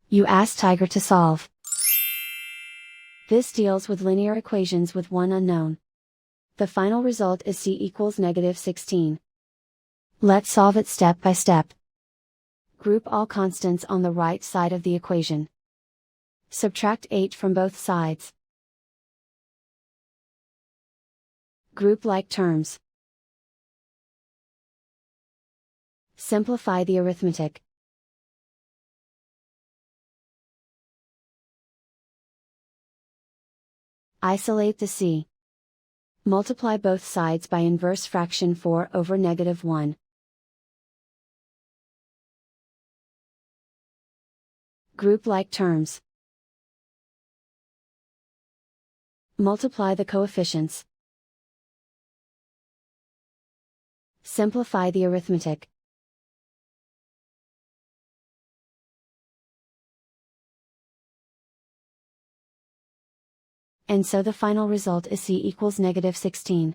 You ask Tiger to solve. This deals with linear equations with one unknown. The final result is c equals -16. Let's solve it step by step. Group all constants on the right side of the equation. Subtract 8 from both sides. Group like terms. Simplify the arithmetic. Isolate the c. Multiply both sides by inverse fraction 4 over -1. Group like terms. Multiply the coefficients. Simplify the arithmetic. And so the final result is c equals -16.